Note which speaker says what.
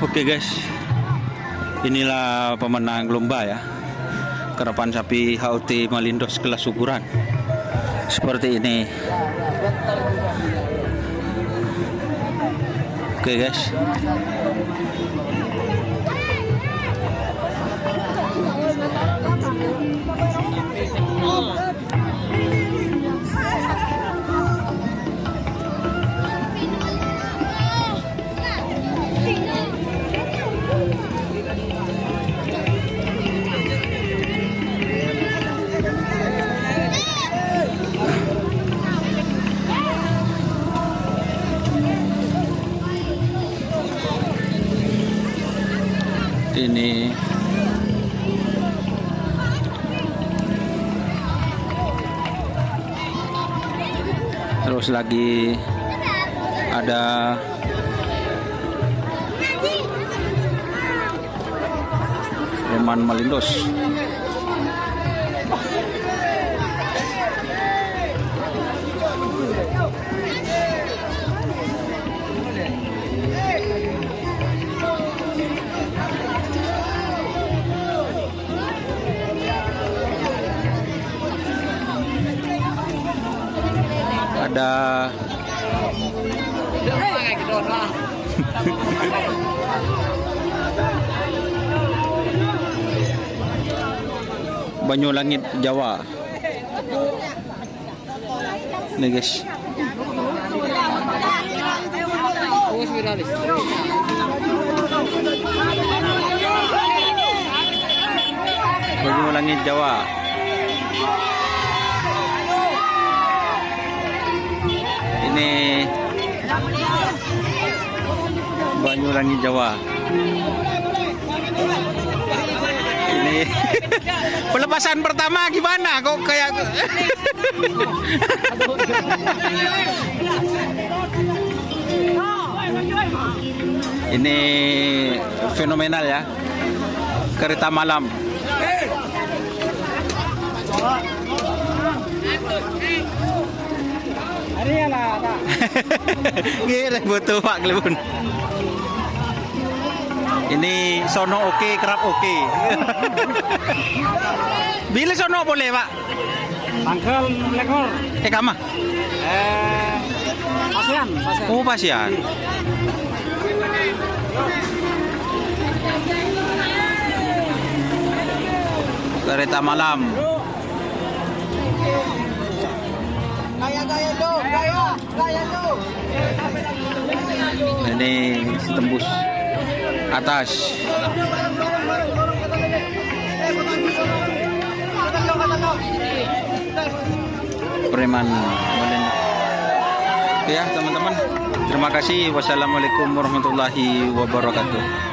Speaker 1: Oke guys, inilah pemenang lomba ya, karapan sapi HOT Malindos kelas ukuran seperti ini. Oke guys, ini terus lagi ada Reman Malindos. Ada Banyulangit Jawa. Nih guys. Banyulangit Jawa. Ini Banyulangit Jawa. Ini pelepasan pertama gimana kok kayak ini fenomenal ya, kereta malam. Gila butuh Pak Klebun. Ini sono oke, kerap oke. Bila sono boleh Pak?
Speaker 2: Tanggal lekor.
Speaker 1: Kama?
Speaker 2: Pasian.
Speaker 1: Oh pasian. Kereta malam.
Speaker 2: Gaya tuh.
Speaker 1: Ini tembus atas. Preman Malindos. Oke ya teman-teman, terima kasih. Wassalamualaikum warahmatullahi wabarakatuh.